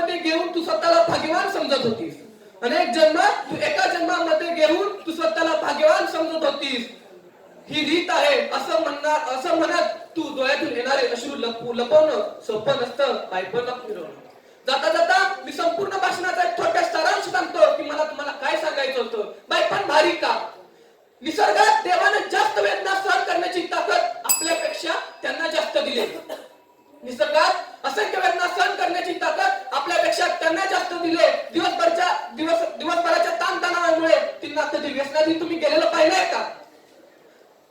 जन्मामध्ये घेऊन तू स्वतःला भाग्यवान समजत होतीस. अनेक जन्म तू एका जन्मामध्ये घेऊन तू स्वतःला भाग्यवान समजत होतीस. ही रीत आहे असं म्हणत तू डोळ्यातून येणारे अश्रू लपवणं सोपं नसतं, बायपणला फिरवणं. जाता जाता मी संपूर्ण भाषणाचा एक थोडक्यात सारांश सांगतो की मला तुम्हाला काय सांगायचं होतं. बायपण भारी का? निसर्गात देवाने जास्त वेदना सहन करण्याची ताकद आपल्यापेक्षा त्यांना जास्त दिली. निसर्गात असंख्य वेदना सहन करण्याची ताकद आपल्यापेक्षा त्यांना जास्त दिले. दिवसभराच्या ताणतणावामुळे त्यांना कधी व्यसनाधीन तुम्ही गेलेलं पाहिलंय का?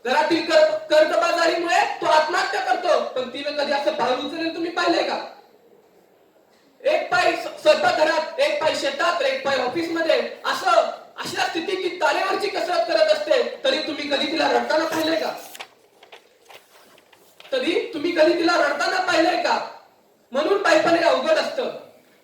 घरातील कर्जबाजारीमुळे तो आत्महत्या करतो, पण तिने कधी असं पाऊल उचललेलं तुम्ही पाहिलंय का? एक पाय स्वयंपाकघरात, एक पाय शेतात, एक पाय ऑफिस मध्ये, अशा स्थितीत ती तारेवरची कसरत करत असते. तरी तुम्ही कधी तिला रडताना पाहिलंय का? पाहिलंय का? म्हणून बायपण हे अवघड असतं.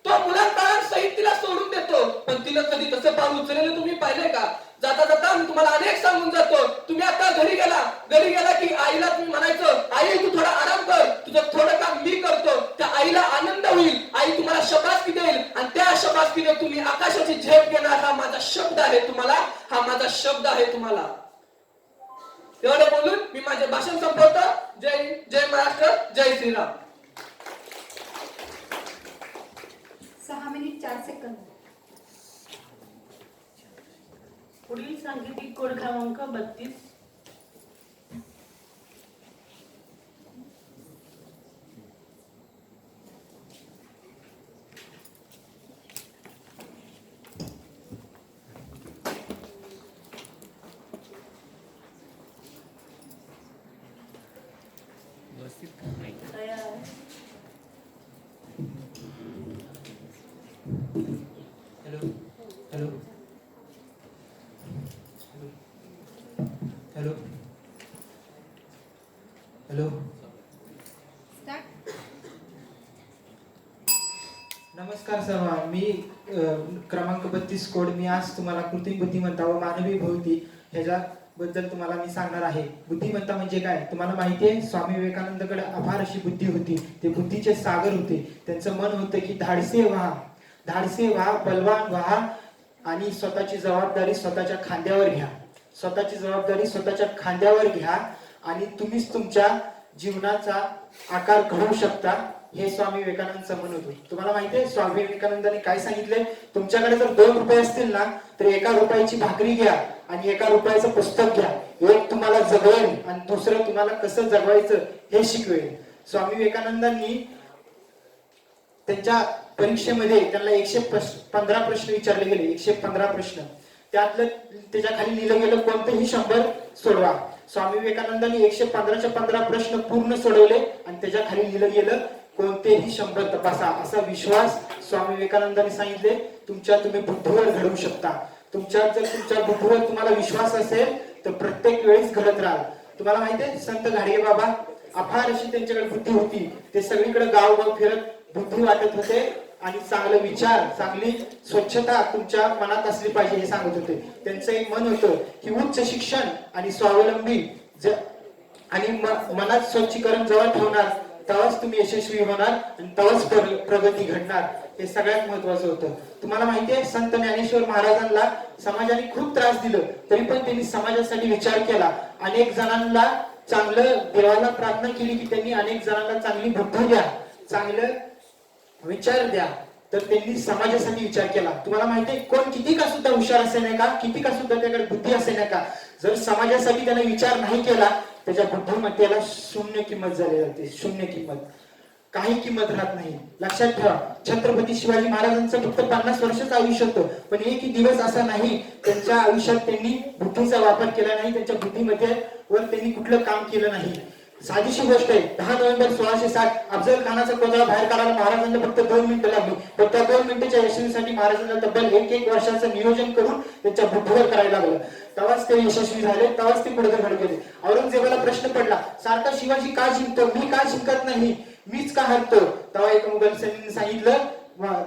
तो मुलांसहित तिला सोडून देतो, पण तिला कधी तसं पाऊल उचललेलं तुम्ही पाहिलंय का? जाता जाता मी तुम्हाला अनेक सांगून जातो. तुम्ही आता घरी गेला की आईला तुम्ही म्हणायचं, आई तू थोडा आराम कर, तुझं थोडं काम मी करतो. त्या आईला आनंद होईल, आई तुम्हाला शाबासकी देईल आणि त्या शाबासकीने तुम्ही आकाशाची झेप घेणार. हा माझा शब्द आहे तुम्हाला, हा माझा शब्द आहे तुम्हाला. एवढं बोलून मी माझे भाषण संपवतो. जय महाराष्ट्र, जय श्रीराम. 6 minute 4 second. पुढील सांकेतिक कोड क्रमांक 32. Hello hello hello hello. नमस्कार सर्व, मी क्रमांक 32 कोड. मी आज तुम्हाला कृत्रिम बुद्धिमत्ता व मानवी भौतिक ह्याच्याबद्दल तुम्हाला मी सांगणार आहे. बुद्धिमत्ता म्हणजे काय तुम्हाला माहिती आहे? स्वामी विवेकानंदकडे अपार अशी बुद्धी होती. ते बुद्धीचे सागर होते. त्यांचं मन होतं की धाडसे व्हा, बलवान व्हा आणि स्वतःची जबाबदारी स्वतःच्या खांद्यावर घ्या आणि तुम्हीच तुमच्या जीवनाचा आकार घडवू शकता. हे स्वामी विवेकानंद म्हणत होते. तुम्हाला माहिती आहे स्वामी विवेकानंदांनी काय सांगितलंय? तुमच्याकडे जर 2 रुपये असतील ना, तर 1 रुपयाची भाकरी घ्या आणि 1 रुपयाचं पुस्तक घ्या. एक तुम्हाला जगवेल आणि दुसरं तुम्हाला कसं जगवायचं हे शिकवेल. स्वामी विवेकानंदांनी त्यांच्या परीक्षेमध्ये त्यांना 115 प्रश्न विचारले गेले. 115 प्रश्न. त्यातलं त्याच्या खाली लिहिलं गेलं कोणतेही 100 सोडवा. स्वामी विवेकानंदांनी 115 प्रश्न पूर्ण सोडवले आणि त्याच्या खाली लिहिलं गेलं कोणतेही 100 तपासा. असा विश्वास स्वामी विवेकानंदांनी सांगितले तुम्ही बुद्धीवर घडवू शकता. जर तुमच्या बुद्धीवर तुम्हाला विश्वास असेल तर प्रत्येक वेळेस घडत राहाल. तुम्हाला माहिती आहे संत गाडगे बाबा अफार अशी त्यांच्याकडे बुद्धी होती. ते सगळीकडे गाव फिरत बुद्धी वाटत होते आणि चांगले विचार, चांगली स्वच्छता तुमच्या मनात असली पाहिजे हे सांगत होते. त्यांचं एक मन होतं की उच्च शिक्षण आणि स्वावलंबी आणि मनात स्वच्छीकरण जेव्हा ठेवणार तेव्हाच तुम्ही यशस्वी होणार आणि तेव्हाच प्रगती घडणार. हे सगळ्यात महत्वाचं होतं. तुम्हाला माहिती आहे संत ज्ञानेश्वर महाराजांना समाजाने खूप त्रास दिलं, तरी पण त्यांनी समाजासाठी विचार केला. अनेक जणांना चांगलं देवाला प्रार्थना केली की त्यांनी अनेक जणांना चांगली बुद्धी द्या, चांगलं विचार द्या. तर त्यांनी समाजासाठी विचार केला. तुम्हाला माहितीये कोण किती का सुद्धा हुशार असे नाही का, किती का सुद्धा त्याकडे बुद्धी असे नाही का, जर समाजासाठी त्याने विचार नाही केला त्याच्या बुद्धिमत्तेला शून्य किंमत झाली जाते. शून्य किंमत, काही किंमत राहत नाही. लक्षात ठेवा छत्रपती शिवाजी महाराजांचं फक्त 50 वर्षाचं आयुष्य होतं, पण एकही दिवस असा नाही त्यांच्या आयुष्यात त्यांनी बुद्धीचा वापर केला नाही, त्यांच्या बुद्धिमत्तेवर त्यांनी कुठलं काम केलं नाही. साधीशी गोष्ट आहे. 10 नोव्हेंबर 1660 अफजल खानाचा कोथळा बाहेर काढायला महाराजांना फक्त 2 मिनिटं लागली. पण त्या 2 मिनिटाच्या यशस्वीसाठी महाराजांना तब्बल 1 वर्षाचं नियोजन करून त्यांच्या बुद्धीवर करायला लागलं. तेव्हाच ते यशस्वी झाले, तेव्हाच ते पुढे घडत गेले. औरंगजेबाला प्रश्न पडला सारखा शिवाजी का जिंकतो, मी का जिंकत नाही, मीच का हरतो. तेव्हा एक मुघल सैनिकाने सांगितलं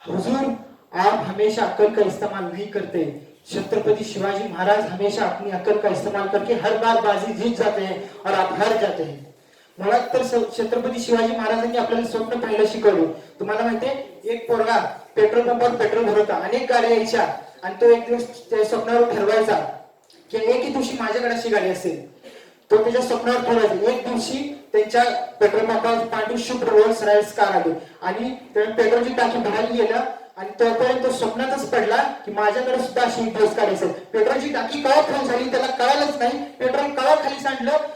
हुजूर आप हमेशा अक्ल का इस्तेमाल नहीं करते. छत्रपति शिवाजी महाराज हमेशा अपनी अकल का इस्तेमाल करके हर बार बाजी जीत जाते हैं और आप हार जाते हैं. मुळात तर छत्रपती शिवाजी महाराजांनी आपल्याला स्वप्न पाहायला शिकवले. तुम्हाला माहितीये एक पोरगा पेट्रोल पंपावर पेट्रोल भरत होता, अनेक गाड्या यायच्या आणि तो एक दिवस त्या स्वप्नावर ठरवायचा की एक दिवशी माझ्याकडे अशी गाडी असेल. तो त्याच्या स्वप्नावर ठरवायचा. एक दिवशी त्यांच्या पेट्रोल पंपावर पांढरी शुभ्र रोल्स रॉयल्स कार आली आणि त्याने पेट्रोलची टाकी भरायला गेला आणि तोपर्यंत तो स्वप्नातच पडला की माझ्याकडे सुद्धा अशी ड्रेस कार असेल. पेट्रोलची टाकी कवा खाली झाली त्याला कळालंच नाही. पेट्रोल कवा खाली सांडलं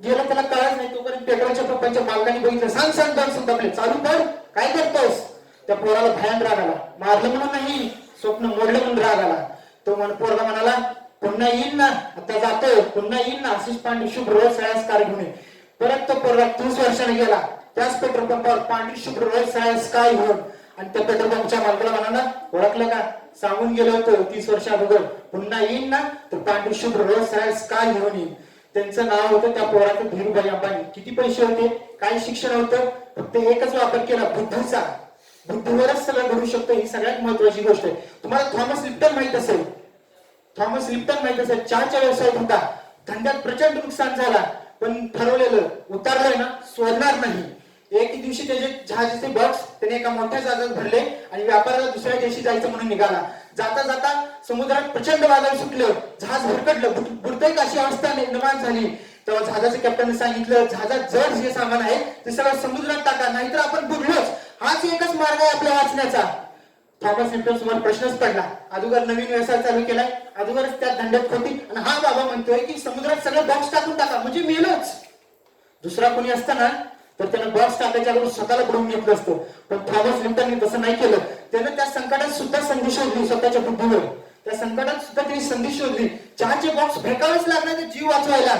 गेलं त्याला कळालंच नाही. तोपर्यंत पेट्रोलच्या पंपाच्या मालकाने बघितलं, सांग सांग बघ सुद्धा चालू कर, काय करतोस. त्या पोराला भयान राग आला. मारलं म्हणून नाही, स्वप्न मोडलं म्हणून राग आला. तो पोरगा म्हणाला पुन्हा येईल ना, आता जातोय, पुन्हा येईल ना, अशीच पांढरी शुभ्र रोल्स रॉयल्स कार घेऊन. परत तो पोरगा 30 वर्षाने गेला त्याच पेट्रोल पंपावर पांढरी शुभ्र रोल्स रॉयल्स कार घेऊन आणि त्या पेट्रोल पंपच्या मालकाला म्हणाला, ओळखलं का, सांगून गेलो होतो 30 वर्षा अगोदर पुन्हा येईल ना तर पांढरी शुभ्र रोल्स रॉयल्स कार घेऊन येईल. त्यांचं नाव होतं त्या पोराचं धीरूभाई अंबानी. किती पैसे होते, काय शिक्षण होतं, फक्त एकच वापर केला, बुद्धीचा. बुद्धीवरच सगळं घडू शकतं, ही सगळ्यात महत्वाची गोष्ट आहे. तुम्हाला थॉमस लिप्टन माहित असेल. थॉमस लिप्टन माहित असेल, चहाच्या व्यवसायात होता. धंद्यात प्रचंड नुकसान झाला पण ठरवलेलं उतारलंय ना सोडणार नाही. एक दिवशी त्याचे जहाजाचे बॉक्स त्याने एका मोठ्या जहाजात भरले आणि व्यापाराला दुसऱ्या देशी जायचं म्हणून निघाला. जाता जाता समुद्रात प्रचंड वादळ सुटलं, जहाज भरकटलं, बुडतंय का अशी अवस्था निर्माण झाली. तेव्हा जहाजाच्या कॅप्टनने सांगितलं, जहाजात जड जे सामान आहे ते सगळं समुद्रात टाका, नाहीतर आपण बुडलोच. हाच एकच मार्ग आहे आपल्या वाचण्याचा. थॉमस लिप्टन समोर प्रश्नच पडला. अगोदर नवीन व्यवसाय चालू केलाय, अगोदरच त्या धंद्यात खोटी, आणि हा बाबा म्हणतोय की समुद्रात सगळं बॉक्स टाकून टाका म्हणजे मेलोच. दुसरा कोणी असताना तर त्यानं बॉक्स टाकायच्या अगोदर स्वतःला बुडवून घेतलं असतं. पण थॉमस लिप्टनने तसं नाही केलं. त्यानं त्या संकटात सुद्धा संधी शोधली स्वतःच्या बुद्धीवर. त्या संकटात सुद्धा त्यांनी संधी शोधली. चहाचे बॉक्स फेकावेच लागणार ते जीव वाचवायला.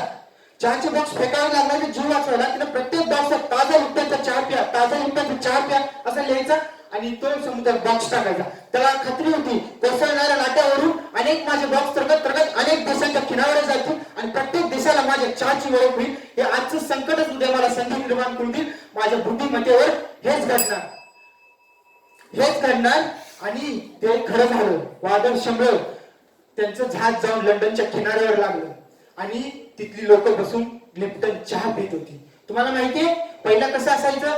चहाचे बॉक्स फेकावे लागणार ते जीव वाचवायला. त्यानं प्रत्येक बॉक्सात ताजा लिप्टनचा चहा प्या, ताजा लिप्टनचा चहा प्या असं लिहायचा आणि तो समुद्रात बॉक्स टाकायचा. त्याला खात्री होती कोसळणाऱ्या लाट्यावरून अनेक माझे बॉक्स तरकत तरकत अनेक देशांच्या किनाऱ्यावर जातील आणि प्रत्येक देशाला माझ्या चहाची ओळख होईल. हे आजचं संकटच उद्या मला संधी निर्माण करून देईल. माझ्या बुद्धिमत्तेवर हेच घडणार, हेच घडणार. आणि ते खरं झालं. वादळ शमलं, त्यांचं जहाज जाऊन लंडनच्या किनाऱ्यावर लागलं आणि तिथली लोक बसून लिप्टन चहा पित होती. तुम्हाला माहितीये पहिला कसं असायचं,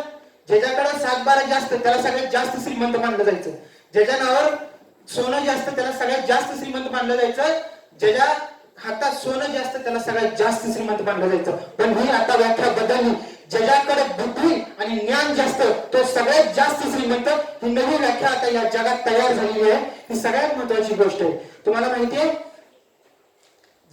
ज्याच्याकडे 7-12 जास्त त्याला सगळ्यात जास्त श्रीमंत मानलं जायचं. ज्याच्या नावावर सोनं जास्त त्याला सगळ्यात जास्त श्रीमंत मानलं जायचं. ज्याच्या हातात सोनं जास्त त्याला सगळ्यात जास्त श्रीमंत मानलं जायचं. पण ही आता व्याख्या बदलली. ज्याच्याकडे बुद्धी आणि ज्ञान जास्त तो सगळ्यात जास्त श्रीमंत. ही नवी व्याख्या आता या जगात तयार झालेली आहे. ही सगळ्यात महत्वाची गोष्ट आहे. तुम्हाला माहितीये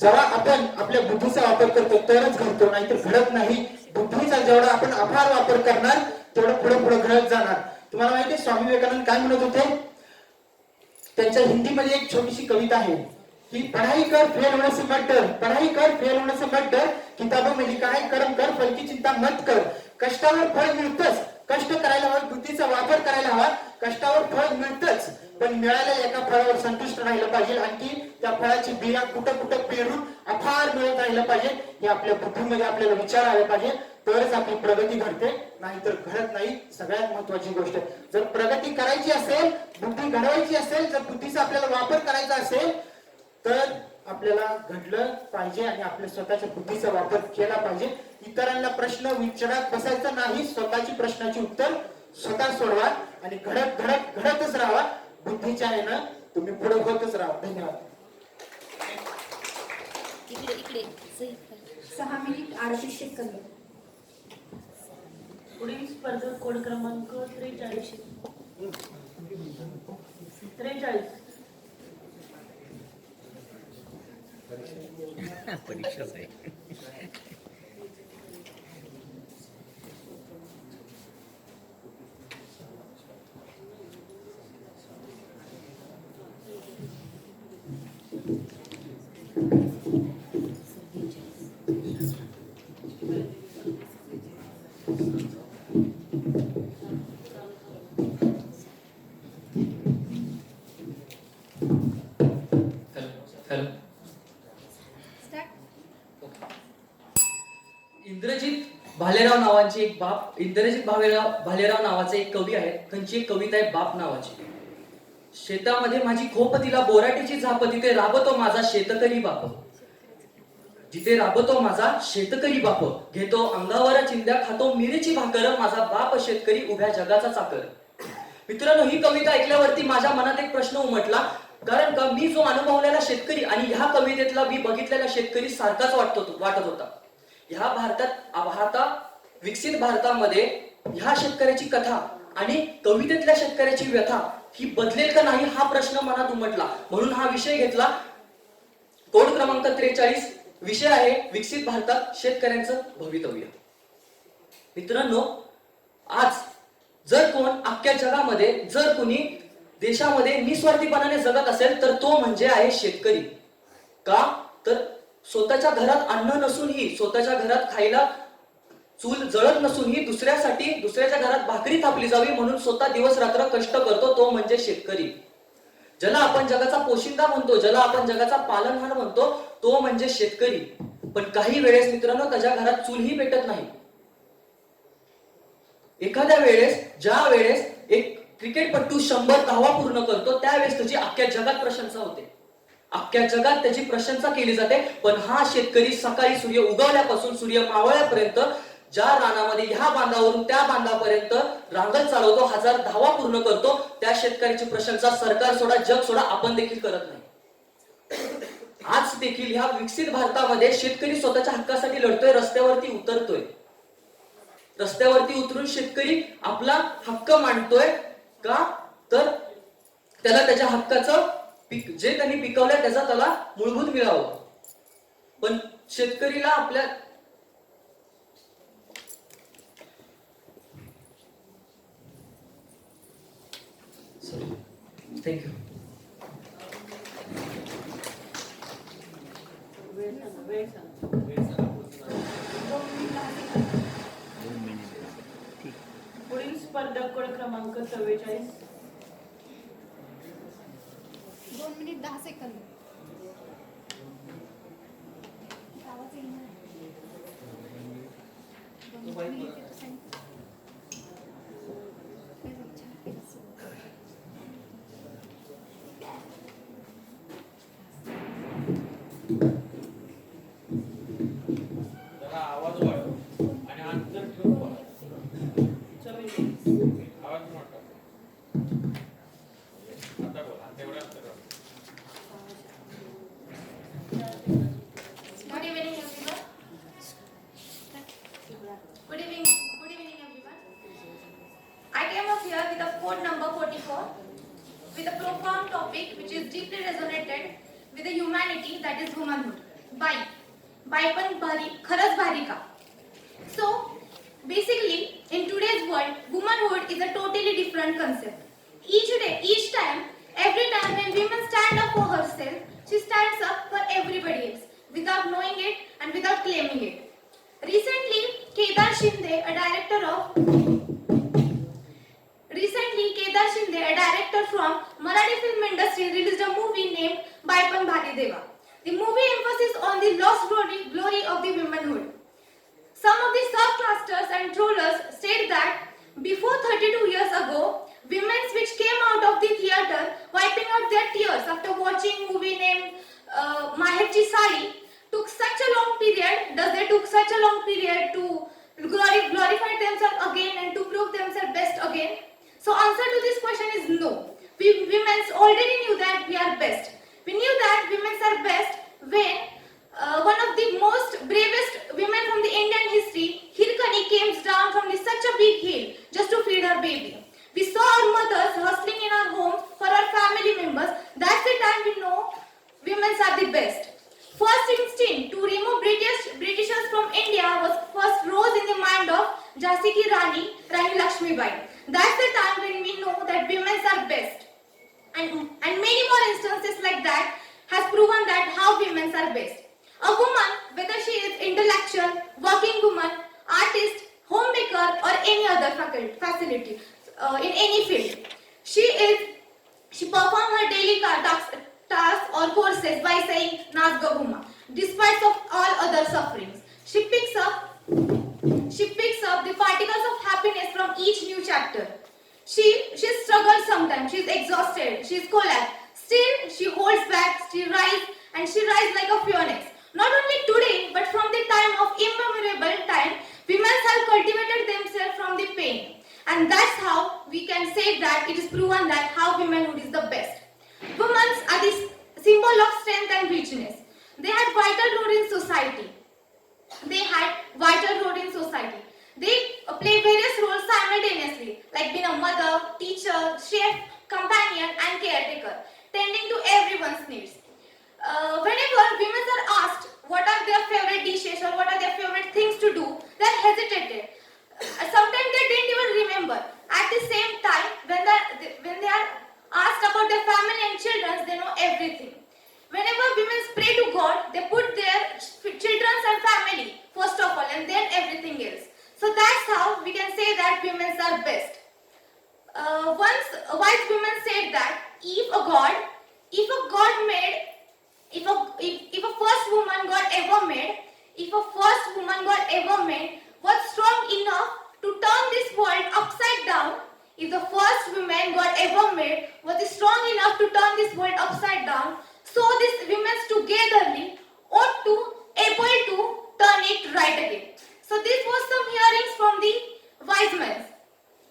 जेव्हा आपण आपल्या बुद्धीचा वापर करतो तरच घडतो, नाहीतर घडत नाही. बुद्धीचा जेवढा आपण अपार वापर करणार तेवढं पुढे पुढे घडत जाणार. तुम्हाला माहितीये स्वामी विवेकानंद काय म्हणत होते. त्यांच्या हिंदीमध्ये एक छोटीशी कविता आहे की पढ़ाई कर फेल होने से मत डर, पढ़ाई कर फेल होने से मत डर, किताबों में लिखा है कर्म कर फल की चिंता मत कर. कष्टावर फळ मिळतच, कष्ट करायला हवा, बुद्धीचा वापर करायला हवा. कष्टावर फळ मिळतच, पण मिळालेल्या एका फळावर संतुष्ट राहिलं पाहिजे. आणखी त्या फळाची बिया कुठं कुठं पेरून अफार मिळत राहिलं पाहिजे. हे आपल्या बुद्धीमध्ये आपल्याला विचार आले पाहिजे, तरच आपली प्रगती घडते, नाहीतर घडत नाही. सगळ्यात महत्वाची गोष्ट आहे, जर प्रगती करायची असेल, बुद्धी घडवायची असेल, जर बुद्धीचा आपल्याला वापर करायचा असेल तर आपल्याला घडलं पाहिजे आणि आपल्या स्वतःच्या बुद्धीचा वापर केला पाहिजे. इतरांना प्रश्न विचारत बसायचं नाही, स्वतःची प्रश्नाची उत्तर स्वतः सोडवा आणि घडत घडत घडतच राहा. बुद्धीच्या यानं तुम्ही पुढे होतच राहा. धन्यवाद. 6 मिनिट 38 सेकंद. पुढील स्पर्धक कोड क्रमांक 43. परीक्षाच आहे. हॅलो. इंद्रजित भालेराव नावाचे एक कवी आहेत. त्यांची एक कविता आहे बाप नावाची. शेतामध्ये माझी खोप तिला बोराटीची झाप, तिथे राबतो माझा शेतकरी बाप. जिथे राबतो माझा शेतकरी बाप, घेतो अंगावर चिंध्या, खातो मिरेची भाकर, माझा बाप शेतकरी उभ्या जगाचा चाकर. मित्रांनो, ही कविता ऐकल्यावरती माझ्या मनात एक प्रश्न उमटला, कारण का मी जो अनुभवलेला शेतकरी आणि ह्या कवितेतला मी बघितलेला शेतकरी सारखाच वाटत होता. ह्या विकसित भारतामध्ये ह्या शेतकऱ्याची कथा आणि कवितेतल्या शेतकऱ्याची व्यथा ही बदलेल का नाही हा प्रश्न मनात उमटला. म्हणून हा विषय घेतला. कोड क्रमांक 43, विषय आहे विकसित भारतात शेतकऱ्यांचं भवितव्य. मित्रांनो, आज जर कोण अख्ख्या जगामध्ये जर कोणी देशामध्ये निस्वार्थीपणाने जगत असेल तर तो म्हणजे आहे शेतकरी. का तर स्वतःच्या घरात अन्न नसूनही, स्वतःच्या घरात खायला चूल जळत नसूनही दुसऱ्याच्या घरात भाकरी थापली जावी म्हणून स्वतः दिवस रात्र कष्ट करतो, तो म्हणजे शेतकरी. ज्याला आपण जगाचा पोशिंदा म्हणतो, ज्याला आपण जगाचा पालनहार म्हणतो, तो म्हणजे शेतकरी. पण काही वेळेस मित्रांनो त्याच्या घरात चूलही पेटत नाही. एखाद्या वेळेस ज्या वेळेस एक क्रिकेटपटू 100 धावा पूर्ण करतो त्यावेळेस त्याची अख्ख्या जगात प्रशंसा होते, अख्ख्या जगात त्याची प्रशंसा केली जाते. पण हा शेतकरी सकाळी सूर्य उगवल्यापासून सूर्य मावळ्यापर्यंत ज्या रानामध्ये ह्या बांधावरून त्या बांधापर्यंत रांगत चालवतो, 1000 धावा पूर्ण करतो, त्या शेतकऱ्याची प्रशंसा सरकार सोडा, जग सोडा, आपण देखील करत नाही. आज देखील ह्या विकसित भारतामध्ये शेतकरी स्वतःच्या हक्कासाठी लढतोय, रस्त्यावरती उतरतोय. रस्त्यावरती उतरून शेतकरी आपला हक्क मांडतोय. का तर त्याला त्याच्या हक्काचं जे त्यांनी पिकवलंय त्याचा त्याला मूलभूत मिळावं. पण शेतकरीला आपल्या थँक्यू. वेळ सांगा. पुढील स्पर्धक कोड क्रमांक 44. 2 मिनिट 10 सेकंद. आवाज येणार. 2 मिनिट. जरा आवाज वाढव आणि अंतर ठेवून बोला. आवाज मोठा. आता बोला, तेवढं अंतर राखा. Good evening, everyone. Good evening, everyone. I came up here with a code number 44, with a profound topic which is deeply resonated with the humanity, that is womanhood. बाई पण भारी, खरंच भारी का? So, basically, in today's world, womanhood is a totally different concept. Each day, each time, every time when women stand up for herself, she stands up for everybody else, without knowing it and without claiming it. Recently, Kedar Shinde, a director from Marathi film industry, released a movie named Baipan Bhari Deva. The movie emphasizes on the lost glory of the womanhood. Some of the softcasters and trollers state that before 32 years ago, women which came out of the theater wiping out their tears after watching movie named Maherchi Sari took such a long period to glorify themselves again and to prove themselves best again. So answer to this question is no. We women already knew that we are best. We knew that women are best when one of the most bravest women from the Indian history, Hirkani, came down from such a big hill just to feed her baby. We saw our mothers hustling in our homes for our family members. That's the time we know women are the best. First instinct to remove Britishers from India was first rose in the mind of Jhansi ki Rani Lakshmibai. That's the time when we know that women are best. And many more instances like that has proven that how women are best. A woman, whether she is intellectual, working woman, artist, homemaker or any other facility in any field, she performs her daily tasks or courses by saying Naaz Ga Ghuma, despite of all other sufferings. She picks up the particles of happiness from each new chapter. She struggles sometimes, she's exhausted, she's collapsed. Still, she holds back, she rises like a phoenix. Not only today, but from the time of immemorable time, women have cultivated themselves from the pain. And that's how we can say that it is proven that how womanhood is the best. Women are the symbol of strength and richness. They had vital role in society. They play various roles simultaneously, like being a mother, teacher, chef, companion, and caretaker, tending to everyone's needs. Whenever women are asked what are their favorite dishes or what are their favorite things to do, they're hesitated. Sometimes they didn't even remember. At the same time, when they are asked about their family and children, they know everything. Whenever women pray to God, they put their children and family first of all, and then everything else. So that's how we can say that women are best. Once a wise woman said that if a God made, if a first woman God ever made, was strong enough to turn this world upside down, if the first woman God ever made was strong enough to turn this world upside down, so these women togetherly ought to able to turn it right again. So this was some hearings from the wise men.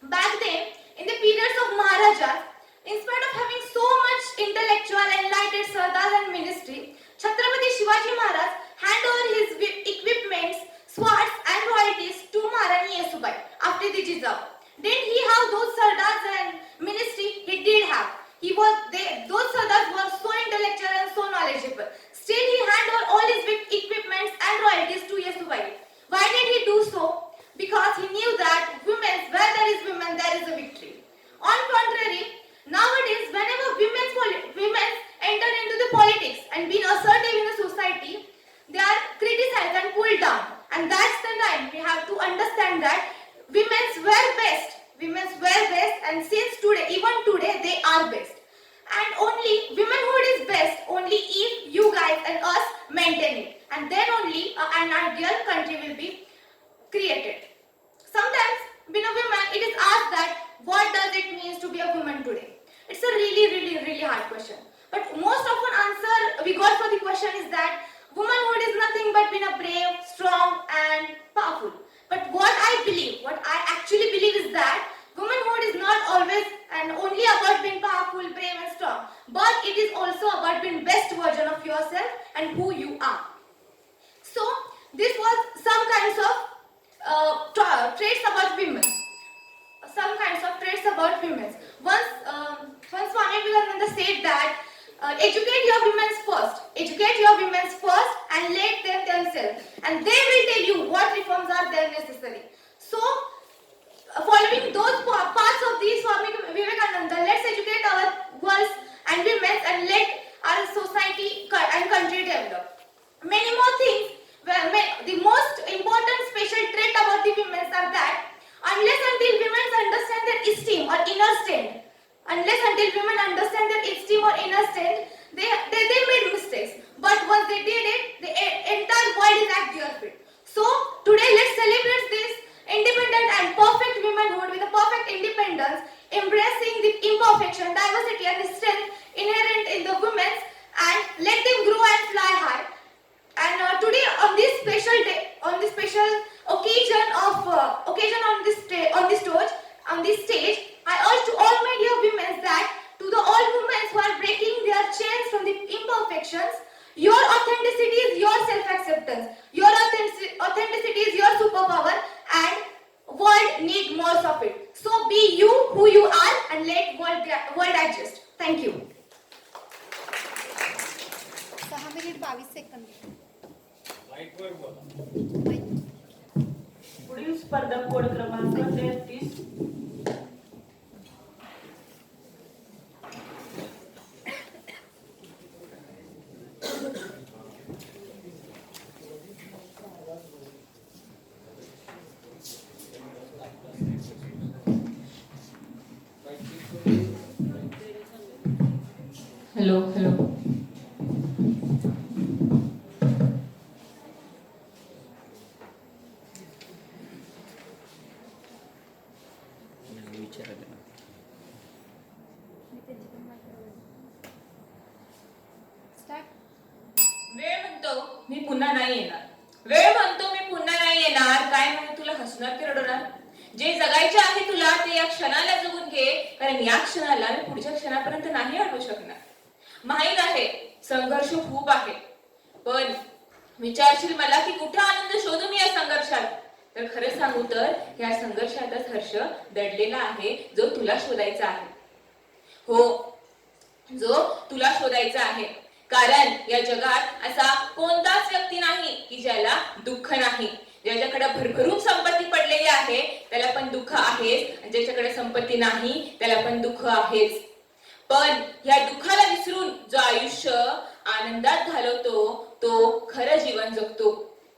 Back then, in the periods of Maharajas, in spite of having so much intellectual enlightened sardars and ministry, Chhatrapati Shivaji Maharaj handed over his equipments, swords and royalties to Maharani Yesubai after the Jizab. Didn't he have those sardars and ministry? He did have. Those sardars were so intellectual and so knowledgeable. Still, he handed over all his equipments and royalties to Yesubai. Why did he do so? Because he knew that where there is women, there is a victory. On contrary, nowadays, whenever women enter into the politics and being assertive in the society, they are criticized and pulled down. And that's the time we have to understand that women were best, and since today, even today, they are best. And only womanhood is best only if you guys and us maintain it, and then only an ideal country will be created. Sometimes, being a woman, it is asked that what does it mean to be a woman today? It's a really hard question. But most often answer we got for the question is that womanhood is nothing but being a brave, strong, and powerful. But what I actually believe is that womanhood is not always and only about being powerful, brave, and strong, but it is also about being best version of yourself and who you are. So this was some kinds of traits about women. Once Swami Vivekananda said that educate your women first and let them themselves, and they will tell you what reforms are there necessary. So following those parts of the Swami Vivekananda, let's educate our girls and women and let our society and country develop. Many more things. The most important special trait about the women are that unless until women understand their esteem or inner stand, they made mistakes. But once they did it, the entire world is at their feet. So today let's celebrate this independent and perfect womanhood with a perfect independence, embracing the imperfection, diversity, and the strength inherent in the women, and let them grow and fly high. And today, on this special day, on this special occasion on this stage, I urge to all my dear women that to the all women who are breaking their chains from the imperfections, your authenticity is your self-acceptance. Your authenticity is your superpower, and world need more of it. So be you who you are, and let world adjust. Thank you. 6 minute 22 सेकंद. माईकवर बोला. पुढील स्पर्धक कोड क्रमांक 33. Hello start. वेळ म्हणतो मी पुन्हा नाही येणार. वेळ म्हणतो मी पुन्हा नाही येणार. काय म्हणे तुला हसणार की रडवणार? जे जगायचे आहे तुला ते या क्षणाला जगून घे, कारण या क्षणाला मी पुढच्या क्षणापर्यंत नाही अडवू शकणार. माहीत आहे संघर्ष खूप आहे, पण विचारशील मला की कुठे आनंद शोधू मी या संघर्षात, तर खरं सांगू तर या संघर्षातच हर्ष दडलेला आहे, जो तुला शोधायचा आहे. हो, जो तुला शोधायचा आहे. कारण या जगात असा कोणताच व्यक्ती नाही की ज्याला दुःख नाही. ज्याच्याकडे भरभरून संपत्ती पडलेली आहे त्याला पण दुःख आहेच, आणि ज्याच्याकडे संपत्ती नाही त्याला पण दुःख आहेच. पण या दुःखाला विसरून जो आयुष्य आनंदात घालवतो तो खरं जीवन जगतो.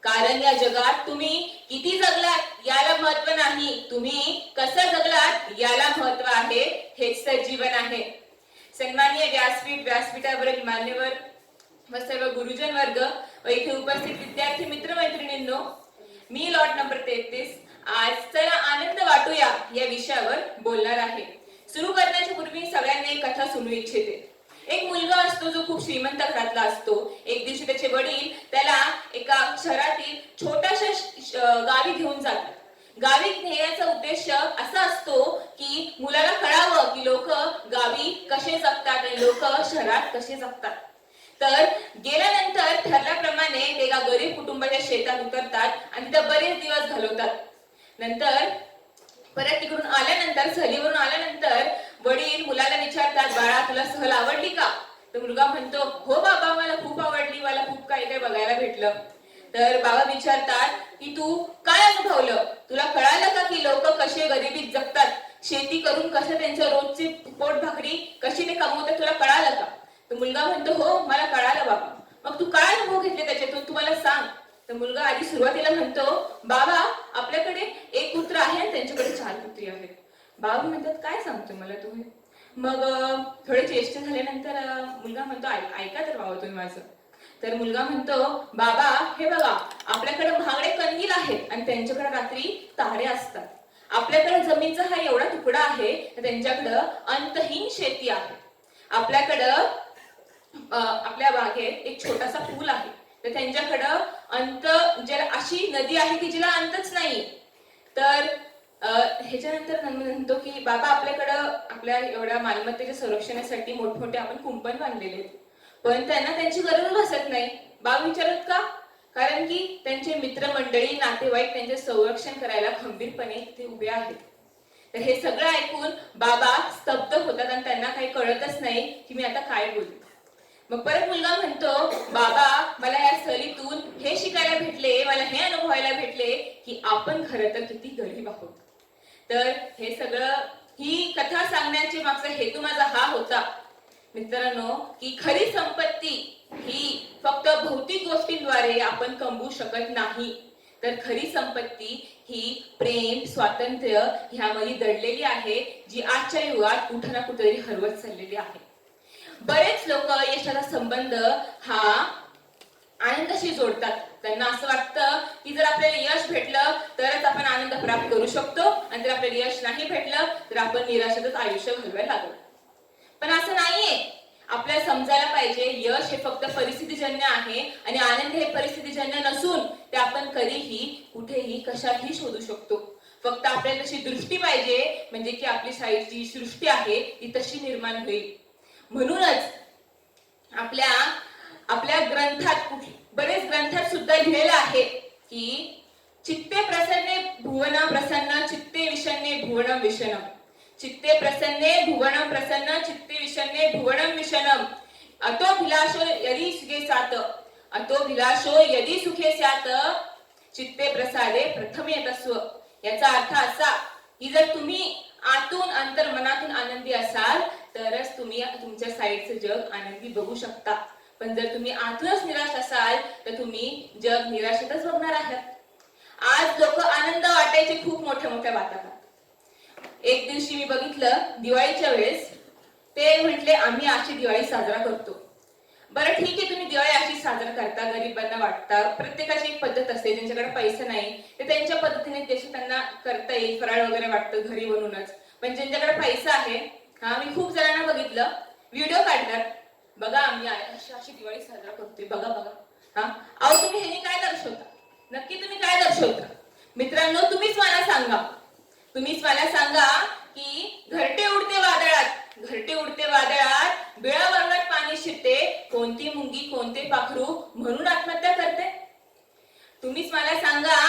कारण या जगात तुम्ही किती जगलात याला महत्व नाही, तुम्ही कसं जगलात याला महत्व आहे. हेच तर जीवन आहे. सन्माननीय व्यासपीठावरील मान्यवर व सर्व गुरुजन वर्ग व इथे उपस्थित विद्यार्थी मित्र मैत्रिणींनो, मी लॉट नंबर 33 आज चला आनंद वाटूया या विषयावर बोलणार आहे. सुरू करण्याच्या पूर्वी सगळ्यांना एक कथा सुनू इच्छिते. एक मुलगा असतो जो खूप श्रीमंत घरातला असतो. एक दिवशी त्याचे वडील त्याला एका शहरातील छोट्याशा गावी घेऊन जातात. गावी नेण्याचा उद्देश असा असतो की मुलाला कळावं की लोक गावी कसे जगतात आणि लोक शहरात कसे जगतात. तर गेल्यानंतर ठरल्याप्रमाणे ते एका गरीब कुटुंबाच्या शेतात उतरतात आणि तिथे बरेच दिवस घालवतात. नंतर परत तिकडून आल्यानंतर सहलीवरून आल्यानंतर वडील मुलाला विचारतात, बाळा तुला सहल आवडली का? तर मुलगा म्हणतो, हो बाबा मला खूप आवडली, मला खूप काही काही बघायला भेटलं. तर बाबा विचारतात की तू काय अनुभवलं? तुला कळालं का की लोक कसे गरिबीत जगतात, शेती करून कसं त्यांचं रोजची पोट भाकरी कशी ते कमवतात, तुला कळालं का? तर मुलगा म्हणतो, हो मला कळालं बाबा. मग तू काय अनुभव घेतले त्याच्यातून तू मला सांग. तर मुलगा आधी सुरुवातीला म्हणतो, बाबा आपल्याकडे एक पुत्र आहे आणि त्यांच्याकडे 4 पुत्री आहेत. बाबा म्हणतात, काय सांगतो मला तू हे? मग थोडे चेष्टा झाल्यानंतर मुलगा म्हणतो, ऐका तर बाबा तुम्ही माझं. तर मुलगा म्हणतो, बाबा हे बघा आपल्याकडे महागडे कंदील आहेत आणि त्यांच्याकडे रात्री तारे असतात. आपल्याकडे जमीनचा हा एवढा तुकडा आहे, त्यांच्याकडं अंतहीन शेती आहे. आपल्याकडं आपल्या बागेत एक छोटासा पूल आहे, तर त्यांच्याकडं अशी नदी आहे की जिला अंतच नाही. तर ह्याच्यानंतर म्हणतो की बाबा आपल्याकडं आपल्या एवढ्या मालमत्तेच्या संरक्षणासाठी मोठमोठे आपण कुंपण बांधलेले आहेत, पण त्यांना त्यांची गरज भासत नाही. बाबा विचारत का? कारण की त्यांचे मित्रमंडळी नातेवाईक त्यांचे संरक्षण करायला खंबीरपणे ते उभे आहेत. तर हे सगळं ऐकून बाबा स्तब्ध होतात आणि त्यांना काही कळतच नाही की मी आता काय बोलू. मग परत मुलगा म्हणतो, बाबा मला या सहलीतून हे शिकायला भेटले, मला हे अनुभवायला भेटले की आपण खरं तर किती गरीब आहोत. तर हे सगळं ही कथा सांगण्याचे मागचा हेतू माझा हा होता मित्रांनो, की खरी संपत्ती ही फक्त भौतिक गोष्टींद्वारे आपण कमवू शकत नाही, तर खरी संपत्ती ही प्रेम स्वातंत्र्य ह्यामध्ये दडलेली आहे, जी आजच्या युगात कुठं ना कुठेतरी हरवत चाललेली आहे. बरेच लोक यशाचा संबंध हा आनंदाशी जोडतात. त्यांना असं वाटतं की जर आपल्याला यश भेटलं तरच आपण आनंद प्राप्त करू शकतो, आणि जर आपल्याला यश नाही भेटलं तर आपण निराशेतच आयुष्य घालवायला लागलो. पण असं नाहीये. आपल्याला समजायला पाहिजे यश हे फक्त परिस्थितीजन्य आहे आणि आनंद हे परिस्थितीजन्य नसून ते आपण कधीही कुठेही कशातही शोधू शकतो. फक्त आपल्याला तशी दृष्टी पाहिजे, म्हणजे की आपली जी सृष्टी आहे ती तशी निर्माण होईल. म्हणूनच आपल्या ग्रंथात बरेच ग्रंथात सुद्धा लिहिलेलं आहे की चित्ते प्रसन्ने भुवनं प्रसन्न चित्ते विषण्णे भुवनं विषणम. चित्ते प्रसन्ने भुवनं प्रसन्न चित्ते विषण्णे भुवनं विषणम. अतोभिलाषो यदि सुखे सात अतोभिलाषो यदि सुखे स्यात् चित्ते प्रसादे प्रथम येतस्व. याचा अर्थ असा की जर तुम्ही आतून अंतर्मनातून आनंदी असाल तरच तुम्ही तुमच्या साईडचं जग आनंदी बघू शकता. पण जर तुम्ही आतूनच निराश असाल तर तुम्ही जग निराशेतच बघणार आहात. आज लोक आनंद वाटायचे खूप मोठ्या मोठ्या बाता करतात. एक दिवशी मी बघितलं दिवाळीच्या वेळेस ते म्हटले आम्ही अशी दिवाळी साजरा करतो. बरं ठीक आहे, तुम्ही दिवाळी अशी साजरा करता, गरिबांना वाटता, प्रत्येकाची एक पद्धत असते. ज्यांच्याकडे पैसे नाही ते त्यांच्या पद्धतीने जशी त्यांना करता येईल फराळ वगैरे वाटतं घरी बनवूनच. पण ज्यांच्याकडे पैसा आहे, हा मी खूप जणांना बघितलं व्हिडिओ काढतात, बघा आम्ही अशी दिवाळी साजरा करतोय, बघा बघा. हा अहो तुम्ही ह्याने काय दर्शवता? नक्की तुम्ही काय दर्शवता? मित्रांनो तुम्हीच मला सांगा की घरटे उडते वादळात बिळावरणात पाणी शिरते, कोणती मुंगी कोणते पाखरू म्हणून आत्महत्या करते? तुम्हीच मला सांगा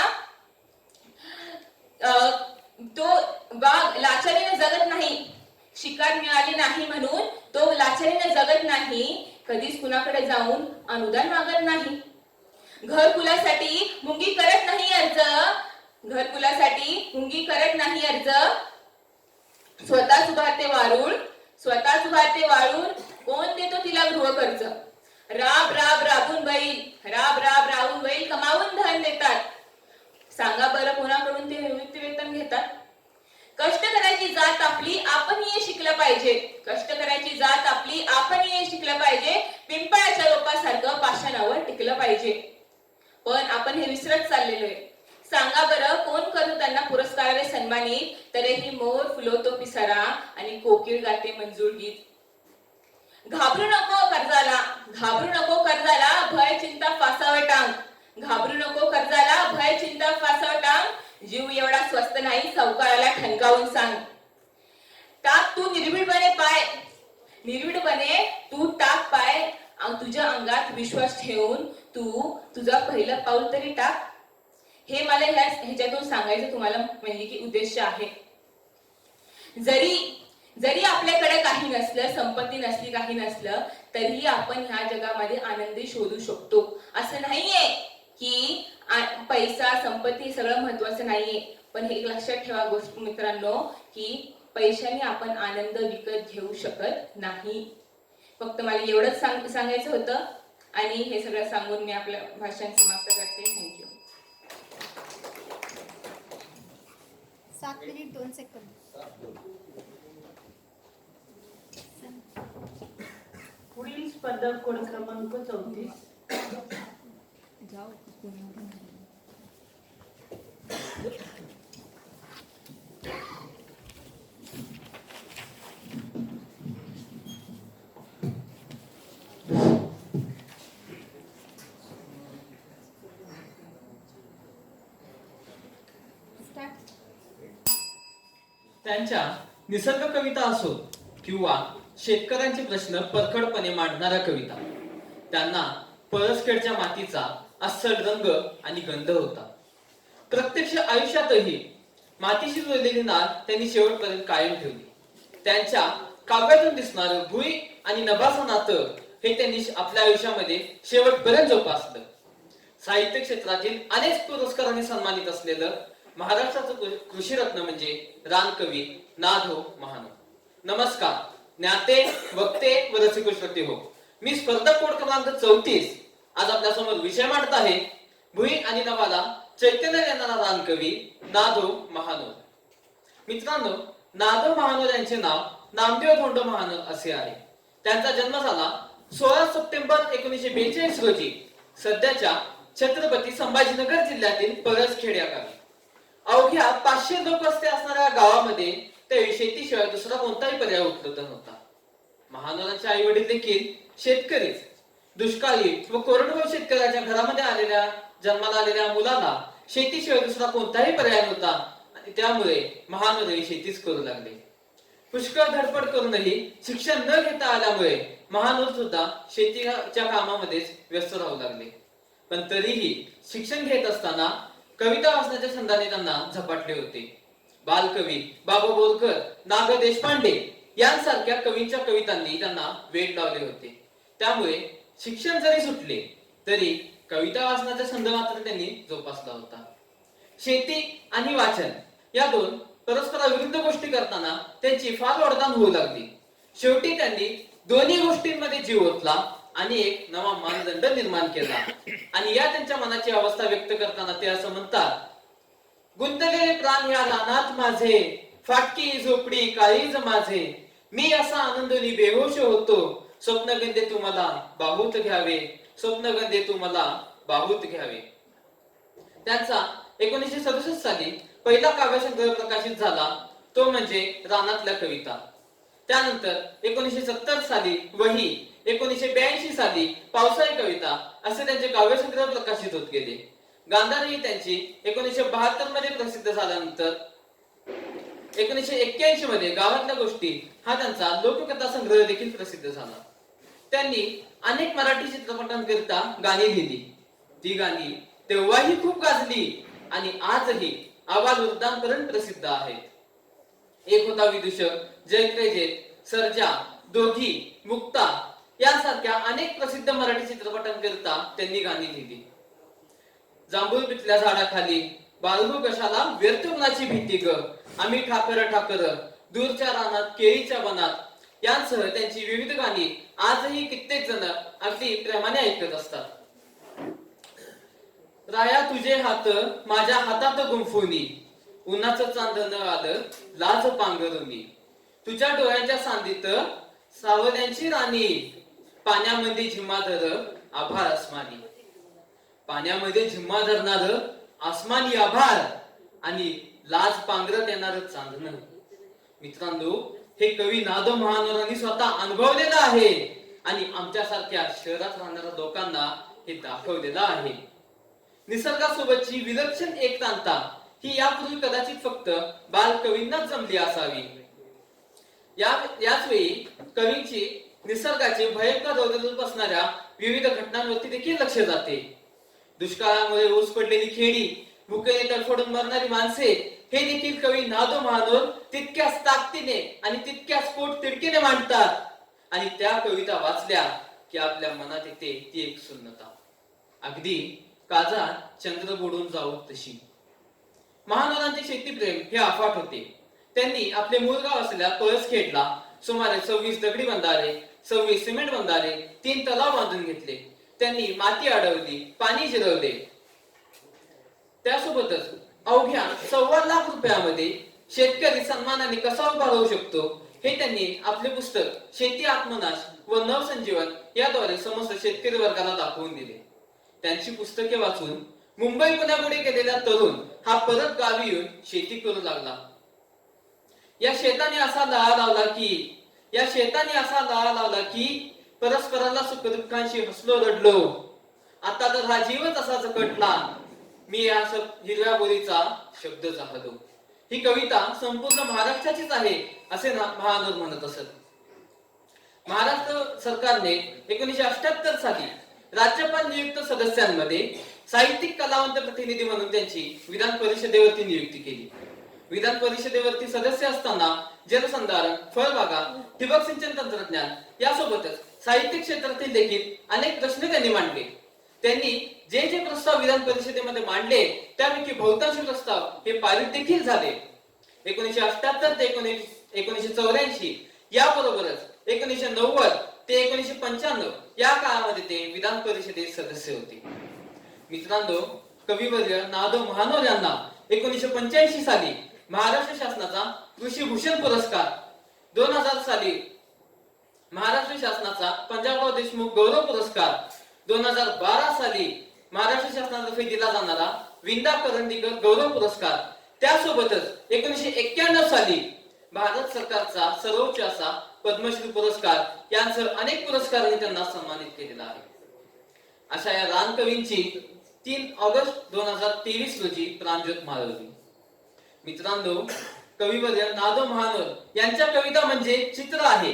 तो वाघ लाचारीने जगत नाही, शिकार मिळाली नाही म्हणून तो लाचारीने जगत नाही, कधीच कुणाकडे जाऊन अनुदान मागत नाही. घरकुलासाठी मुंगी करत नाही अर्ज, स्वतःच उभारते वाळून, कोण देतो तिला गृहकर्ज? राबून बैल कमावून धन देतात. सांगा बरं कोणाकडून ते निवृत्ती वेतन घेतात? कष्ट करायची जात आपली आपण हे शिकलं पाहिजे, पिंपळाच्या रोपासारखं पाषाणावर टिकलं पाहिजे. पण आपण हे विसरत चाललेलो आहे. सांगा बरं कोण करतो त्यांना पुरस्काराने सन्मानित, तरीही मोर फुलवतो पिसारा आणि कोकिळ गाते मंजूळ गीत. घाबरू नको कर्जाला, भय चिंता फासावर टांग, जीव एवढा स्वस्त नाही, सावकाराला ठणकावून सांग. टाक तू निर्भीडपणे तू टाक पाय, तुझ्या अंगात विश्वास ठेवून तू तुझा पहिलं पाऊल तरी टाक. हे मला ह्याच्यातून सांगायचं तुम्हाला म्हणजे की उद्देश आहे. जरी आपल्याकडे काही नसलं, संपत्ती नसली, काही नसलं, तरीही आपण ह्या जगामध्ये आनंदी शोधू शकतो. असं नाहीये की पैसा संपत्ती सगळं महत्वाचं नाहीये. पण हे लक्षात ठेवा गोष्ट मित्रांनो की पैशाने आपण आनंद विकत घेऊ शकत नाही. फक्त मला एवढंच सांगायचं होतं आणि हे सगळं सांगून मी आपलं भाषण समाप्त करते. थँक्यू. 7 minute 2 second. पुढील स्पर्धक कोड क्रमांक 34. त्यांच्या निसर्ग कविता असो किंवा शेतकऱ्यांचे प्रश्न परखडपणे मांडणाऱ्या कविता, त्यांना परसखेडच्या मातीचा अस्सल रंग आणि गंध होता. प्रत्यक्ष आयुष्यातही मातीशी जोडलेली नाळ त्यांनी शेवटपर्यंत कायम ठेवली. त्यांच्या काव्यातून दिसणारं भुई आणि नभाचं नातं हे त्यांनी आपल्या आयुष्यामध्ये शेवटपर्यंत जोपासलं. साहित्य क्षेत्रातील अनेक पुरस्कारांनी सन्मानित असलेलं महाराष्ट्राचं कृषीरत्न म्हणजे रानकवी ना.धो. महानो. नमस्कार ज्ञाते, वक्ते व रसिक श्रोते हो. मी स्पर्धक कोड क्रमांक 34 आज आपल्या समोर विषय मांडत आहे. भुई आणि नभाला चैतन्य देणारा रानकवी ना.धो. महानो. मित्रांनो, ना.धो. महानो यांचे नाव नामदेव धोंडो महानो असे आहे. त्यांचा जन्म झाला 16 सप्टेंबर 1942 रोजी सध्याच्या छत्रपती संभाजीनगर जिल्ह्यातील परसखेड या गावी. अवघ्या 500 लोकवस्ती असणाऱ्या गावामध्ये त्यावेळी शेतीशिवाय दुसरा कोणताही पर्याय उपलब्ध नव्हता. महानोरांचे आई वडील देखील शेतकरीच. दुष्काळी व कोरडवाहू शेतकऱ्याच्या घरामध्ये जन्माला आलेल्या मुलाला शेतीशिवाय दुसरा कोणताही पर्याय नव्हता आणि त्यामुळे महानोर शेतीच करू लागले. पुष्कळ धडपड करूनही शिक्षण न घेता आल्यामुळे महानोर सुद्धा शेतीच्या कामामध्येच व्यस्त राहू लागले. पण तरीही शिक्षण घेत असताना कविता वाचण्याच्या छंदाने त्यांना झपाटले होते. बालकवी बाबा बोरकर, ना. ग. देशपांडे यांसारख्या कवींच्या कवितांनी त्यांना वेड लावले होते. त्यामुळे शिक्षण जरी सुटले तरी कविता वाचनाचा छंद मात्र त्यांनी जोपासला होता. शेती आणि वाचन या दोन परस्पराविरुद्ध गोष्टी करताना त्यांची फार वरदान होऊ लागली. शेवटी त्यांनी दोन्ही गोष्टींमध्ये जीव ओतला आणि एक नवा मानदंड निर्माण केला. आणि या त्यांच्या मनाची अवस्था व्यक्त करताना ते असं म्हणतात, गुंतलेले प्राण या रानात माझे, फाटकी झोपडी काळीज माझे, मी असा आनंदोनी बेहोश होतो, स्वप्नगंधे तुम्हाला बाहूत घ्यावे, स्वप्नगंधे तुम्हाला बाहूत घ्यावे. त्यांचा 1967 साली पहिला काव्यसंग्रह प्रकाशित झाला, तो म्हणजे रानातल्या कविता. त्यानंतर 1970 साली वही, 1982 साली पावसाळी कविता असे त्यांचे काव्यसंग्रह प्रकाशित होत गेले. गांधारी ही त्यांची 1972 मध्ये प्रसिद्ध झाल्यानंतर 1981 मध्ये गावातल्या गोष्टी हा त्यांचा लोककथा संग्रह देखील प्रसिद्ध झाला. त्यांनी अनेक मराठी चित्रपटांकरिता गाणी लिहिली. ती गाणी तेव्हाही खूप गाजली आणि आजही आबालवृद्धांपर्यंत प्रसिद्ध आहेत. एक होता विदूषक, जय जय, सर्जा, दोघी, मुक्ता यांसारख्या अनेक प्रसिद्ध मराठी चित्रपटांकरिता त्यांनी गाणी लिहिली. जांभूळ पिकल्या झाडाखाली, बाळगू कशाला व्यर्थ उन्हाची भीती ग, आम्ही ठाकर ठाकर, दूरच्या रानात केळीच्या वनात यांसह त्यांची विविध गाणी आजही कित्येक जण अगदी प्रेमाने ऐकत असतात. राया तुझे हात माझ्या हातात गुंफुनी, उन्हाचं चांदण आलं लाज पांघरुनी, तुझ्या डोळ्याच्या सांदीत सावल्यांची राणी, पाण्यामध्ये झिम्मा धर आभार अस्मानी. पाण्यामध्ये झिम्मा धरणार आसमानी आभार आणि लाज पांघरत येणार चांदण. मित्रांनो, हे कवी नादो महानोरांनी स्वतः अनुभवलेलं आहे आणि आमच्यासारख्या शहरात राहणाऱ्या लोकांना हे दाखवलेलं आहे. निसर्गासोबतची विलक्षण एकतांता ही यापूर्वी कदाचित फक्त बालकवींनाच जमली असावी. याच वेळी कवींची निसर्गाचे भयंकर रौद्ररूप असणाऱ्या विविध घटनांवरती देखील लक्ष जाते. दुष्काळामुळे ओस पडलेली खेडी, भुकेने तडफडून मरणारी माणसे हे देखील कवी नादो महानोर तितक्याच ताकदीने आणि तितक्याच पोट तिडकीने मांडतात. आणि त्या कविता वाचल्या की आपल्या मनात येते ती एक सुन्नता, अगदी काजा चंद्र बुडून जावं तशी. महानोरांचे शेतीप्रेम हे अफाट होते. त्यांनी आपले मूळ गाव असलेल्या पळसखेडला सुमारे 26 दगडी बंधारे, 26 सिमेंट बंधारे, 3 तलाव बांधून घेतले. त्यांनी माती अडवली, पाणी जिरवले. त्यासोबतच अवघ्या 1.25 लाख रुपयामध्ये शेतकरी सन्मानाने कसा उभा राहू शकतो हे त्यांनी आपले पुस्तक शेती आत्मनाश व नवसंजीवन याद्वारे समस्त शेतकरी वर्गाला दाखवून दिले. त्यांची पुस्तके वाचून मुंबई पुण्यापुढे गेलेला तरुण हा परत गावी येऊन शेती करू लागला. या शेताने असा लळा लावला की परस्पराला सुखदुःखांशी हसलो रडलो. आता तर हा जीवच असा झकटला, मी या हिरव्या बोलीचा शब्द जाहलो. ही कविता संपूर्ण महाराष्ट्राचीच आहे असे महानोर म्हणत असत. महाराष्ट्र सरकारने 1978 साली राज्यपाल नियुक्त सदस्यांमध्ये साहित्यिक कलावंत प्रतिनिधी म्हणून त्यांची विधान परिषदेवरती नियुक्ती केली. विधान परिषदेवरती सदस्य असताना जलसंधारण, फळबागा, ठिबक सिंचन तंत्रज्ञान यासोबतच साहित्य क्षेत्रातील देखील अनेक प्रश्न त्यांनी मांडले. त्यांनी जे जे प्रस्ताव विधान परिषदेमध्ये मांडले त्यापैकी बहुतांश प्रस्ताव हे पारित देखील झाले. 1978 ते 1984 याबरोबरच 1990 ते 1995 या काळामध्ये ते विधान परिषदेचे सदस्य होते. मित्रांनो, कविवर्य नादो महानोर यांना 1985 साली महाराष्ट्र शासनाचा कृषी भूषण पुरस्कार, 2000 साली महाराष्ट्र शासनाचा पंजाबराव देशमुख गौरव पुरस्कार, 2012 साली महाराष्ट्र शासनातर्फे दिला जाणारा विंदा करंदीकर गौरव पुरस्कार, त्यासोबतच 1991 साली भारत सरकारचा सर्वोच्च असा पद्मश्री पुरस्कार यांसह अनेक पुरस्कारांनी त्यांना सन्मानित केलेला आहे. अशा या रान कवींची 3 ऑगस्ट 2023 रोजी प्राणज्योत मालवली. मित्रांनो, कविवर्य नादो महानोर यांच्या कविता म्हणजे चित्र आहे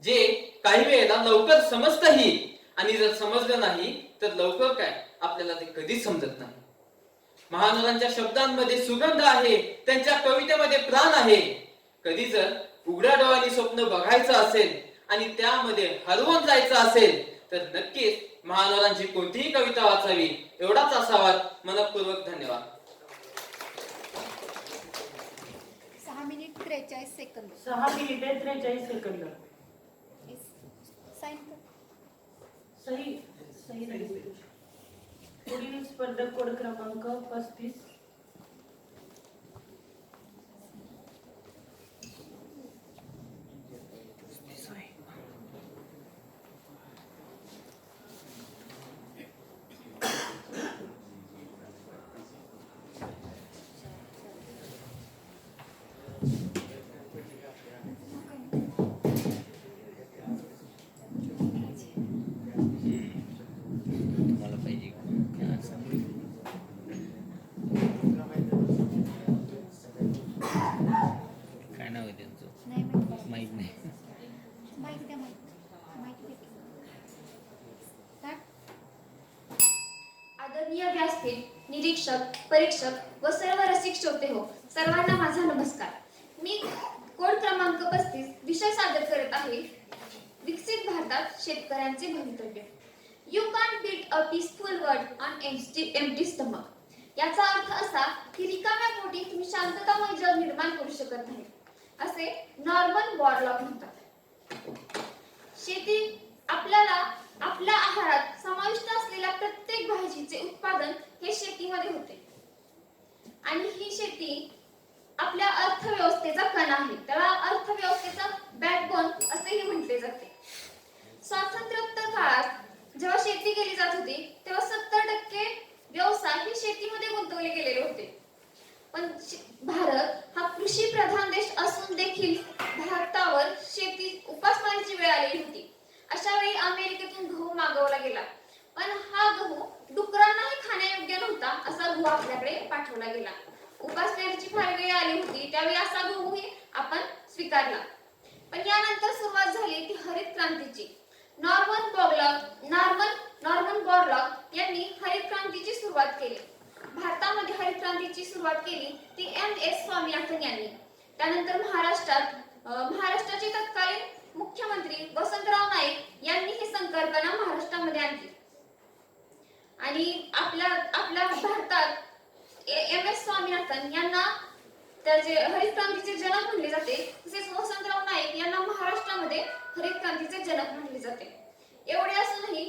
जे काही वेळेला लवकर समजतही आणि जर समजलं नाही तर लवकर काय आपल्याला ते कधीच समजत नाही. महानोरांच्या शब्दांमध्ये सुगंध आहे, त्यांच्या कवितेमध्ये प्राण आहे. कधी जर उघड्या डोळ्यांनी स्वप्न बघायचं असेल आणि त्यामध्ये हरवून जायचं असेल तर नक्कीच महानोरांची कोणतीही कविता वाचावी. एवढाच असावा. मनपूर्वक धन्यवाद. 6 मिनिट 43 सेकंद. 6 मिनिटे 43 सेकंद. साइन कर. सही सही नाही. पुढील स्पर्धक कोड क्रमांक 35. आदरणीय व्यासपीठ, निरीक्षक, परीक्षक व सर्व रसिक श्रोते हो, सर्वांना माझा नमस्कार. मी कोड क्रमांक 35 विषय सादर करत आहे. विकसित भारतात शेतकऱ्यांचे भवितव्य. You can build a peaceful world on empty stomach. याचा अर्थ असा की रिकाम्या पोटी तुम्ही शांततामय जग निर्माण करू शकत नाही, असे नॉर्मन बॉरलॉग म्हणतात. शेती आपल्याला आपल्या आहारात समाविष्ट असलेल्या प्रत्येक भाजीचे उत्पादन हे शेतीमध्ये होते आणि ही शेती आपल्या अर्थव्यवस्थेचा कणा आहे. त्याला अर्थव्यवस्थेचा बॅकबोन असेही म्हटले जाते. स्वातंत्र्योत्तर काळात जेव्हा शेती केली जात होती तेव्हा 70% व्यवसाय हे शेतीमध्ये गुंतवले गेलेले होते. पण भारत हा कृषी प्रधान देश असून देखील भारतावर शेती उपासमारीची वेळ आलेली होती. अशा वेळी अमेरिकेतून गहू मागवला गेला, पण हा गहू डुकरांनाही खाण्यायोग्य नव्हता. असा गहू आपल्याकडे पाठवला गेला. उपासमारीची फार वेळ आली होती, त्यावेळी असा गहूही आपण स्वीकारला. पण यानंतर सुरुवात झाली ती हरित क्रांतीची. नॉर्मन बॉरलॉग यांनी हरित क्रांतीची सुरुवात केली. भारतामध्ये हरित क्रांतीची सुरुवात केली ती M.S. स्वामीनाथन यांनी. त्यानंतर महाराष्ट्राचे तत्कालीन मुख्यमंत्री वसंतराव नाईक यांनी ही संकल्पना महाराष्ट्रामध्ये आणली आणि आपल्या भारतात M.S. स्वामीनाथन यांना त्याचे हरित क्रांतीचे जनक म्हणले जाते. तसेच वसंतराव नाईक यांना महाराष्ट्रामध्ये हरित क्रांतीचे जनक म्हणले जाते. एवढे असूनही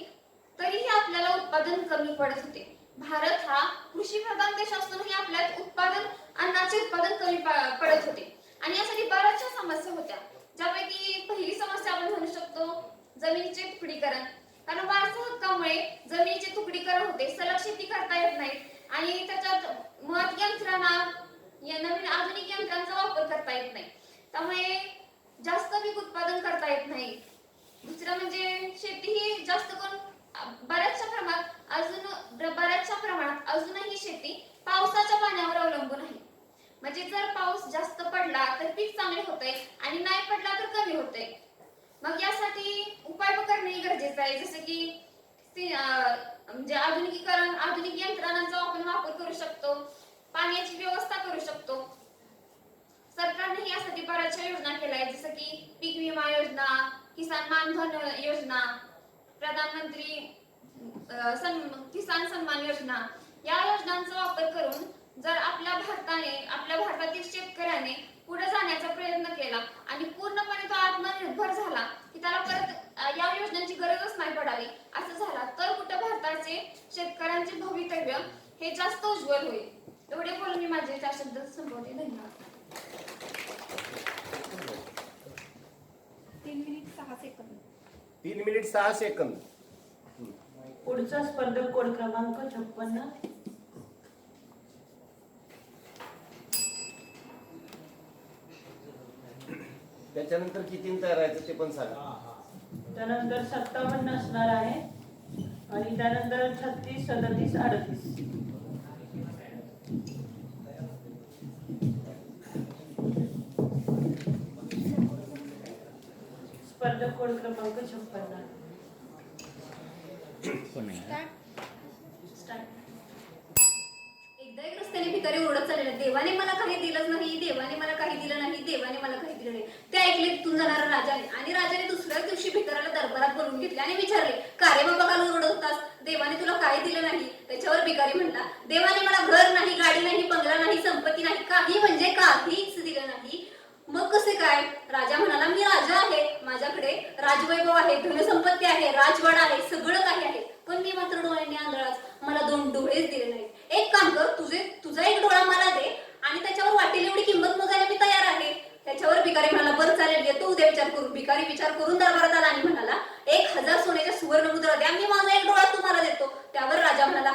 तरीही आपल्याला उत्पादन कमी पडत होते. भारत हा कृषी प्रधान देश असूनही आपल्यात अन्नाचे उत्पादन कमी पडत होते आणि यासाठी बऱ्याचशा समस्या होत्या. ज्यापैकी पहिली समस्या आपण म्हणू शकतो जमिनीचे तुकडीकरण. कारण वारसा हक्कामुळे जमिनीचे तुकडीकरण होते, सलग शेती करता येत नाही आणि त्याच्यात मुळात नवीन आधुनिक यंत्रांचा वापर करता येत नाही. त्यामुळे जास्त पीक उत्पादन करता येत नाही. दुसरं म्हणजे शेती ही जास्त करून बऱ्याचशा प्रमाणात अजूनही शेती पावसाच्या पाण्यावर अवलंबून आहे. म्हणजे जर पाऊस जास्त पडला तर पीक चांगले होते आणि नाही पडला तर कमी होते. मग यासाठी उपाय करणे गरजेचे आहे. जसे की म्हणजे आधुनिक यंत्रणांचा आपण वापर करू शकतो, पाण्याची व्यवस्था करू शकतो. सरकारने यासाठी बऱ्याचशा योजना केल्या आहेत, जसं की पीक विमा योजना, किसान मानधन योजना, प्रधानमंत्री किसान सन्मान योजना. या योजनांचा वापर करून जर आपल्या भारतातील शेतकऱ्याने पुढे जाण्याचा प्रयत्न केला आणि पूर्णपणे तो आत्मनिर्भर झाला की त्याला परत या योजनांची गरजच नाही पडावी असं झाला तर कुठे भारताचे शेतकऱ्यांचे भवितव्य हे जास्त उज्ज्वल होईल. एवढे बोलून मी माझे 4 शब्द संपवते. धन्यवाद. 3 मिनिट 6 सेकंद. 3 minute 6 second. पुढचा स्पर्धक कोड क्रमांक 56. त्याच्यानंतर किती तयार राहायचं ते पण सांगा. त्यानंतर 57 असणार आहे आणि त्यानंतर 36, 37, 38. स्पर्धक कोड क्रमांक 56. एकदा एक रस्त्याने भिकारी ओरडत चाललेला, देवाने मला काही दिलंच नाही, देवाने मला काही दिलं नाही, देवाने मला काही दिलं नाही. ते ऐकले तिथून जाणारा राजाने आणि राजाने दुसऱ्या दिवशी भिकाऱ्याला दरबारात बोलवून घेतले आणि विचारले, का रे बाबा काल ओरडत होतास, देवाने तुला काही दिलं नाही? त्याच्यावर भिकारी म्हणला, देवाने मला घर नाही, गाडी नाही, बंगला नाही, संपत्ती नाही, काही म्हणजे काहीच दिलं नाही. मग कसे काय? राजा म्हणाला, मी राजा आहे, माझ्याकडे राजवैभव आहे, धनसंपत्ती आहे, राजवाडा आहे, सगळं काही आहे, पण मी मात्र डोळ्यांनी आंधळाच, मला 2 डोळेच दिले नाहीत. एक काम कर, तुझा एक डोळा मला दे आणि त्याच्यावर वाटेल एवढी किंमत मोजायला मी तयार आहे. त्याच्यावर भिकारी म्हणाला, बरं चालेल, येतो उद्या विचार करू. भिकारी विचार करून दरबारात आला आणि म्हणाला, 1000 सोन्याच्या सुवर्ण मुद्रा द्या, मी माझा एक डोळा तुम्हाला देतो. त्यावर राजा म्हणाला,